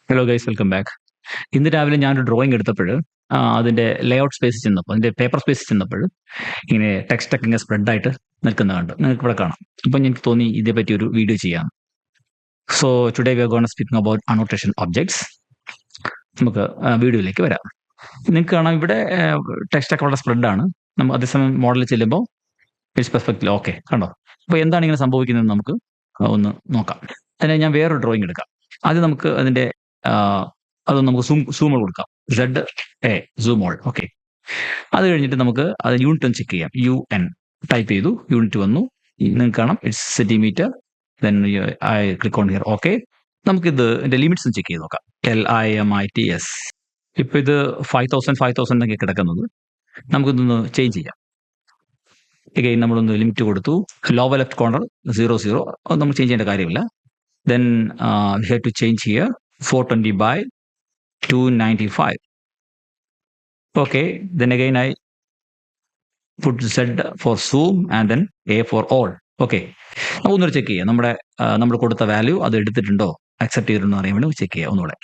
Hello guys, welcome back. ഇന്ന് രാവിലെ ഞാനൊരു ഡ്രോയിങ് എടുത്തപ്പോൾ അതിന്റെ ലേഔട്ട് സ്പേസിൽ ചെന്നപ്പോൾ, അതിന്റെ പേപ്പർ സ്പേസിൽ ചെന്നപ്പോൾ ഇങ്ങനെ ടെക്സ്റ്റ് ഒക്കെ ഇങ്ങനെ സ്പ്രെഡ് ആയിട്ട് നിൽക്കുന്ന കണ്ടു. നിങ്ങൾക്ക് ഇവിടെ കാണാം. അപ്പം എനിക്ക് തോന്നി ഇതേപറ്റി ഒരു വീഡിയോ ചെയ്യാം. So today we are gonna speaking about annotation objects. നമുക്ക് വീഡിയോയിലേക്ക് വരാം. നിങ്ങൾക്ക് കാണാം ഇവിടെ ടെക്സ്റ്റ് ഒക്കെ വളരെ സ്പ്രെഡ് ആണ്. നമ്മൾ അതേസമയം മോഡലിൽ ചെല്ലുമ്പോൾ ഇറ്റ്സ് പെർഫെക്റ്റ്ലി ഓക്കെ. കണ്ടോ? അപ്പോൾ എന്താണ് ഇങ്ങനെ സംഭവിക്കുന്നത് നമുക്ക് ഒന്ന് നോക്കാം. അതിനെ ഞാൻ വേറൊരു ഡ്രോയിങ് എടുക്കാം. ആദ്യം നമുക്ക് അതിന്റെ അതൊന്ന് നമുക്ക് സൂം കൊടുക്കാം. ZA zoom all. ഓക്കെ. അത് കഴിഞ്ഞിട്ട് നമുക്ക് അത് യൂണിറ്റ് ഒന്ന് ചെക്ക് ചെയ്യാം. UN ടൈപ്പ് ചെയ്തു, യൂണിറ്റ് വന്നു. നിങ്ങൾക്ക് കാണാം it's centimetre. Then I click on here. Okay. നമുക്കിത് ഇതിന്റെ ലിമിറ്റ്സ് ചെക്ക് ചെയ്ത് നോക്കാം. LIMITS. ഇപ്പൊ ഇത് 5000 എന്നൊക്കെ കിടക്കുന്നത്. നമുക്കിതൊന്ന് ചേഞ്ച് ചെയ്യാം. എഗെയിൻ നമ്മളൊന്ന് ലിമിറ്റ് കൊടുത്തു. Lower left corner 00. അത് നമ്മൾ ചേഞ്ച് ചെയ്യേണ്ട കാര്യമില്ല. Then we have to change here 420 by 295. Okay, then again I put Z for zoom and then A for all. Okay, ഒന്നുകൂടെ ചെക്ക് ചെയ്യാം. നമ്മൾ കൊടുത്ത വാല്യൂ അത് എടുത്തിട്ടുണ്ടോ, അക്സെപ്റ്റ് ചെയ്തിട്ടുണ്ടോ അറിയാൻ വേണ്ടി ചെക്ക് ചെയ്യാം. ഒന്നുകൂടെ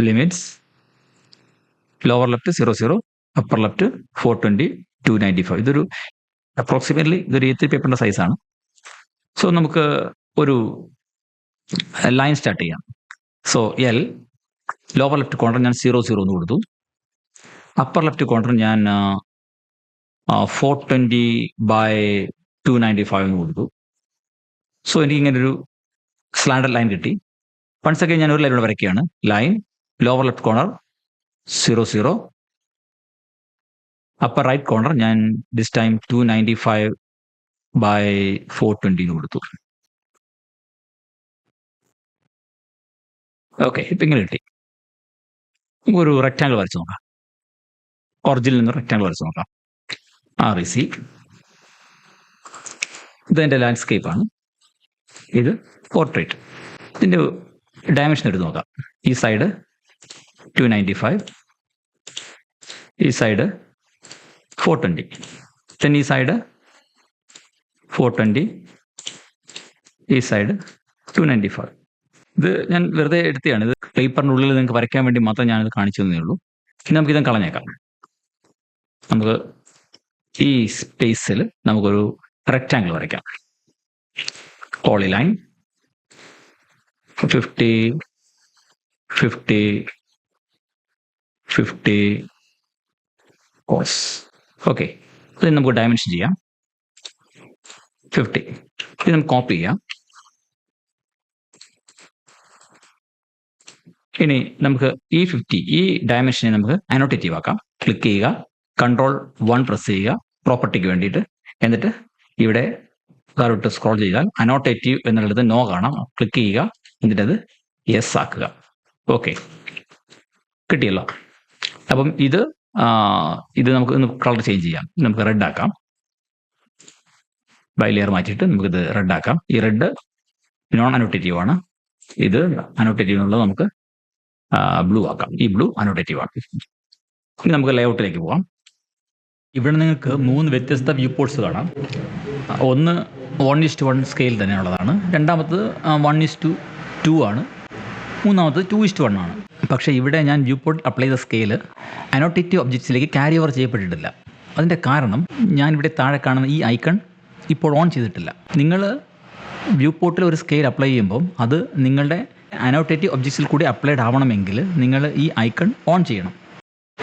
limits lower left 00, upper left 420 295. ഇതൊരു അപ്രോക്സിമേറ്റ്ലി ഇതൊരു A3 പേപ്പറിന്റെ സൈസാണ്. സോ നമുക്ക് ഒരു ലൈൻ സ്റ്റാർട്ട് ചെയ്യാം. So L lower left corner ഞാൻ 00 എന്ന് കൊടുത്തു. അപ്പർ ലെഫ്റ്റ് കോർണർ ഞാൻ 420 by 295 എന്ന് കൊടുത്തു. സോ എനിക്ക് ഇങ്ങനെ ഒരു സ്ലാൻഡർ ലൈൻ കിട്ടി. വൺസ് അഗൈൻ ഞാൻ ഒരു ലൈൻ ഇവിടെ വരയ്ക്കുകയാണ്. Line lower left corner 00, upper right corner ഞാൻ ദിസ് ടൈം 295 by 420 എന്ന് കൊടുത്തു. ഓക്കെ, ഇപ്പം ഇങ്ങനെ കിട്ടി. ഒരു റെക്റ്റാങ്കിൾ വരച്ച് നോക്കാം. ഒറിജിനിൽ നിന്ന് റെക്റ്റാങ്കിൾ വരച്ച് നോക്കാം. REC. ഇതെൻ്റെ ലാൻഡ്സ്കേപ്പ് ആണ്. ഇത് പോർട്രേറ്റ്. ഇതിൻ്റെ ഡയമെൻഷൻ എടുത്ത് നോക്കാം. ഈ സൈഡ് 295, ഈ സൈഡ് 420, then ഈ സൈഡ് 420, ഈ സൈഡ് 295. ഇത് ഞാൻ വെറുതെ എടുത്തതാണ്. ഇത് പേപ്പറിനുള്ളിൽ നിങ്ങൾക്ക് വരയ്ക്കാൻ വേണ്ടി മാത്രം ഞാനിത് കാണിച്ചു തന്നേ ഉള്ളൂ. ഇനി നമുക്കിത് കളഞ്ഞേക്കാം. നമുക്ക് ഈ സ്പേസിൽ നമുക്കൊരു റെക്റ്റാങ്കിൾ വരയ്ക്കാം. Polyline 50 50 50 cos. ഓക്കെ, ഇത് നമുക്ക് ഡയമെൻഷൻ ചെയ്യാം. 50. ഇത് നമുക്ക് കോപ്പി ചെയ്യാം. ഇനി നമുക്ക് ഈ 50 ഈ ഡയമെൻഷനെ നമുക്ക് അനോട്ടേറ്റീവ് ആക്കാം. ക്ലിക്ക് ചെയ്യുക, Ctrl+1 പ്രസ് ചെയ്യുക പ്രോപ്പർട്ടിക്ക് വേണ്ടിയിട്ട്. എന്നിട്ട് ഇവിടെ താഴോട്ട് സ്ക്രോൾ ചെയ്താൽ അനോട്ടേറ്റീവ് എന്നുള്ളത് നോ കാണാം. ക്ലിക്ക് ചെയ്യുക, എന്നിട്ട് അത് യെസ് ആക്കുക. ഓക്കെ, കിട്ടിയല്ലോ. അപ്പം ഇത് നമുക്ക് കളർ ചേഞ്ച് ചെയ്യാം. നമുക്ക് റെഡ് ആക്കാം. ബൈ ലെയർ മാറ്റിയിട്ട് നമുക്കിത് റെഡ് ആക്കാം. ഈ റെഡ് നോൺ അനോട്ടേറ്റീവ് ആണ്. ഇത് അനോട്ടേറ്റീവ് എന്നുള്ളത് നമുക്ക് ബ്ലൂ ആക്കാം. ഈ ബ്ലൂ അനോട്ടേറ്റീവ് ആണ്. ഇനി നമുക്ക് ലേഔട്ടിലേക്ക് പോവാം. ഇവിടെ നിങ്ങൾക്ക് 3 വ്യത്യസ്ത വ്യൂ പോർട്ട്സ് കാണാം. ഒന്ന് 1:1 സ്കെയിൽ തന്നെയുള്ളതാണ്. രണ്ടാമത്തത് 1:2 ആണ്. മൂന്നാമത്തത് 2:1 ആണ്. പക്ഷേ ഇവിടെ ഞാൻ വ്യൂ പോർട്ട് അപ്ലൈ ചെയ്ത സ്കെയിൽ അനോട്ടേറ്റീവ് ഒബ്ജക്ട്സിലേക്ക് ക്യാരി ഓവർ ചെയ്യപ്പെട്ടിട്ടില്ല. അതിൻ്റെ കാരണം ഞാനിവിടെ താഴെ കാണുന്ന ഈ ഐക്കൺ ഇപ്പോൾ ഓൺ ചെയ്തിട്ടില്ല. നിങ്ങൾ വ്യൂ പോർട്ടിൽ ഒരു സ്കെയിൽ അപ്ലൈ ചെയ്യുമ്പോൾ അത് നിങ്ങളുടെ അനോട്ടേറ്റീവ് ഒബ്ജക്ട്സിൽ കൂടി അപ്ലൈഡ് ആവണമെങ്കിൽ നിങ്ങൾ ഈ ഐക്കൺ ഓൺ ചെയ്യണം.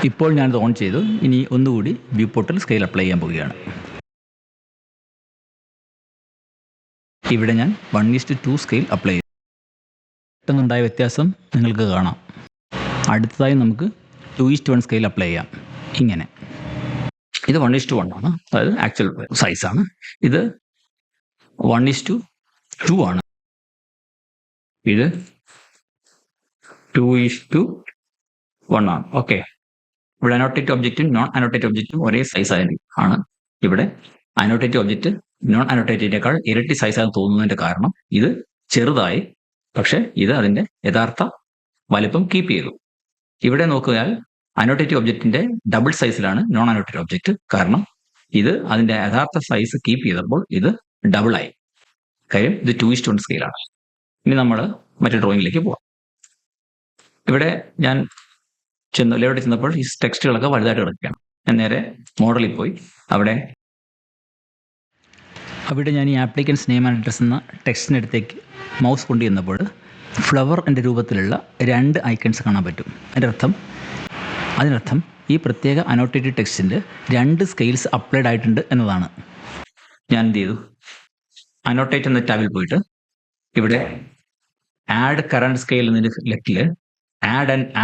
ഇപ്പോൾ ഞാനത് ഓൺ ചെയ്തു. ഇനി ഒന്നുകൂടി വ്യൂ പോർട്ടിൽ സ്കെയിൽ അപ്ലൈ ചെയ്യാൻ പോവുകയാണ്. ഇവിടെ ഞാൻ 1:2 സ്കെയിൽ അപ്ലൈ ചെയ്തു. പെട്ടെന്നുണ്ടായ വ്യത്യാസം നിങ്ങൾക്ക് കാണാം. അടുത്തതായി നമുക്ക് 2:1 സ്കെയിൽ അപ്ലൈ ചെയ്യാം. ഇങ്ങനെ ഇത് 1:1 ആണ്, അതായത് ആക്ച്വൽ സൈസാണ്. ഇത് 1:2 ആണ്. ഇത് 2:1 ആണ്. ഓക്കെ, ഇവിടെ അനോട്ടേറ്റീവ് ഒബ്ജക്റ്റും നോൺ അനോട്ടേറ്റീവ് ഒബ്ജക്റ്റും ഒരേ സൈസ് ആണ്. ഇവിടെ അനോട്ടേറ്റീവ് ഒബ്ജക്റ്റ് നോൺ അനോട്ടേറ്റീവിനേക്കാൾ ഇരട്ടി സൈസാണ് തോന്നുന്നതിന്റെ കാരണം ഇത് ചെറുതായി, പക്ഷെ ഇത് അതിന്റെ യഥാർത്ഥ വലിപ്പം കീപ്പ് ചെയ്തു. ഇവിടെ നോക്കിയാൽ അനോട്ടേറ്റീവ് ഒബ്ജക്റ്റിന്റെ ഡബിൾ സൈസിലാണ് നോൺ അനോട്ടേറ്റീവ് ഒബ്ജക്റ്റ്. കാരണം ഇത് അതിന്റെ യഥാർത്ഥ സൈസ് കീപ്പ് ചെയ്തപ്പോൾ ഇത് ഡബിളായി. കാര്യം ഇത് 2:1 സ്കെയിലാണ്. ഇനി നമ്മൾ മറ്റേ ഡ്രോയിങ്ങിലേക്ക് പോവാം. ഇവിടെ ഞാൻ ലേഔട്ടിൽ ചെന്നപ്പോൾ ഈ ടെക്സ്റ്റുകളൊക്കെ വലുതായിട്ട് കിടക്കുകയാണ്. ഞാൻ നേരെ മോഡലിൽ പോയി അവിടെ ഞാൻ ഈ ആപ്ലിക്കൻസ് നെയിം ആൻഡ് അഡ്രസ് എന്ന ടെക്സ്റ്റിനടുത്തേക്ക് മൗസ് കൊണ്ട് ചെന്നപ്പോൾ ഫ്ലവർ എൻ്റെ രൂപത്തിലുള്ള 2 ഐക്കൺസ് കാണാൻ പറ്റും. അതിനർത്ഥം ഈ പ്രത്യേക അനോട്ടേറ്റഡ് ടെക്സ്റ്റിൻ്റെ 2 സ്കെയിൽസ് അപ്ലൈഡ് ആയിട്ടുണ്ട് എന്നതാണ്. ഞാൻ എന്ത് ചെയ്തു, അനോട്ടേറ്റ് എന്ന ടാബിൽ പോയിട്ട് ഇവിടെ ആഡ് കറണ്ട് സ്കെയിൽ എന്നതിൻ്റെ ലെഫ്റ്റിൽ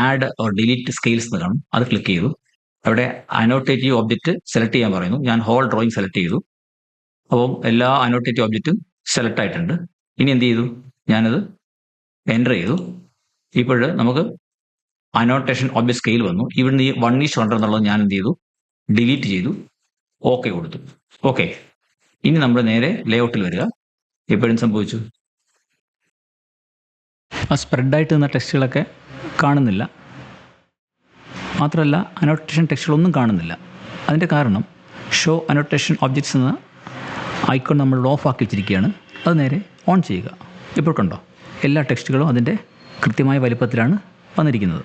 ആഡ് ഓർ ഡിലീറ്റ് സ്കെയിൽസ് എന്ന് കാണും. അത് ക്ലിക്ക് ചെയ്തു. അവിടെ അനോട്ടേറ്റീവ് ഒബ്ജക്റ്റ് സെലക്ട് ചെയ്യാൻ പറയുന്നു. ഞാൻ ഹോൾ ഡ്രോയിങ് സെലക്ട് ചെയ്തു. അപ്പം എല്ലാ അനോട്ടേറ്റീവ് ഒബ്ജക്റ്റും സെലക്ട് ആയിട്ടുണ്ട്. ഇനി എന്ത് ചെയ്തു, ഞാനത് എൻ്റർ ചെയ്തു. ഇപ്പോൾ നമുക്ക് അനോട്ടേഷൻ ഒബ്ജക്റ്റ് സ്കെയിൽ വന്നു. ഇവിടുന്ന് ഈ 1:100 എന്നുള്ളത് ഞാൻ എന്ത് ചെയ്തു, ഡിലീറ്റ് ചെയ്തു. ഓക്കെ കൊടുത്തു. ഓക്കെ, ഇനി നമ്മൾ നേരെ ലേഔട്ടിൽ വരിക. എപ്പോഴും സംഭവിച്ചു, ആ സ്പ്രെഡായിട്ട് നിന്ന ടെക്സ്റ്റുകളൊക്കെ കാണുന്നില്ല. മാത്രമല്ല അനോട്ടേഷൻ ടെക്സ്റ്റുകളൊന്നും കാണുന്നില്ല. അതിൻ്റെ കാരണം ഷോ അനോട്ടേഷൻ ഒബ്ജക്ട്സ് എന്ന ഐക്കൺ നമ്മൾ ഓഫ് ആക്കി വെച്ചിരിക്കുകയാണ്. അത് നേരെ ഓൺ ചെയ്യുക. ഇപ്പോൾ കണ്ടോ, എല്ലാ ടെക്സ്റ്റുകളും അതിൻ്റെ കൃത്യമായ വലിപ്പത്തിലാണ് വന്നിരിക്കുന്നത്.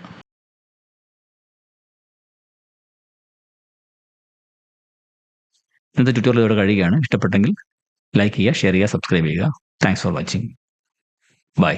ഇന്നത്തെ ട്യൂട്ടോറിയൽ ഇവിടെ കഴിയുകയാണ്. ഇഷ്ടപ്പെട്ടെങ്കിൽ ലൈക്ക് ചെയ്യുക, ഷെയർ ചെയ്യുക, സബ്സ്ക്രൈബ് ചെയ്യുക. Thanks for watching. ബൈ.